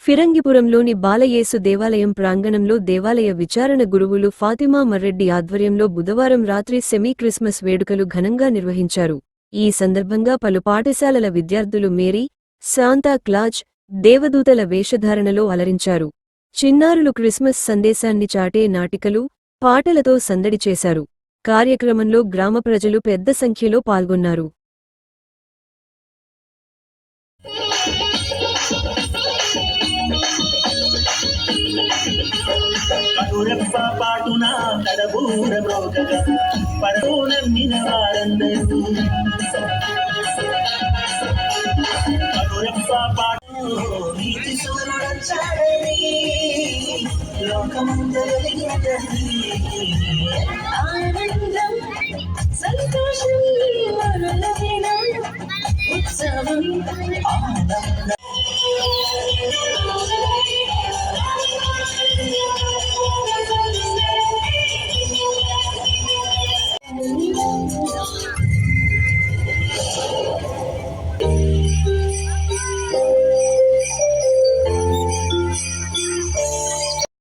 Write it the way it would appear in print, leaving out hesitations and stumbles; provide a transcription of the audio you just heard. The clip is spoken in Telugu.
ఫిరంగిపురంలోని బాలయేసు దేవాలయం ప్రాంగణంలో దేవాలయ విచారణ గురువులు ఫాతిమా మర్రెడ్డి ఆధ్వర్యంలో బుధవారం రాత్రి సెమీ క్రిస్మస్ వేడుకలు ఘనంగా నిర్వహించారు. ఈ సందర్భంగా పలు పాఠశాలల విద్యార్థులు మేరీ, శాంతా క్లాజ్, దేవదూతల వేషధారణలో అలరించారు. చిన్నారులు క్రిస్మస్ సందేశాన్ని చాటే నాటికలు, పాటలతో సందడి చేశారు. కార్యక్రమంలో గ్రామ ప్రజలు పెద్ద సంఖ్యలో పాల్గొన్నారు. కనురెప్ప పాటున కడబూర బ్రోకగా పరో నమ్మిన వారందరూ కనురెప్ప పాటు నీతి సూర్యుడొచ్చాడని లోకమందరికీ ఆనందం సంతోషం మరులైన ఉత్సవం ఆనందం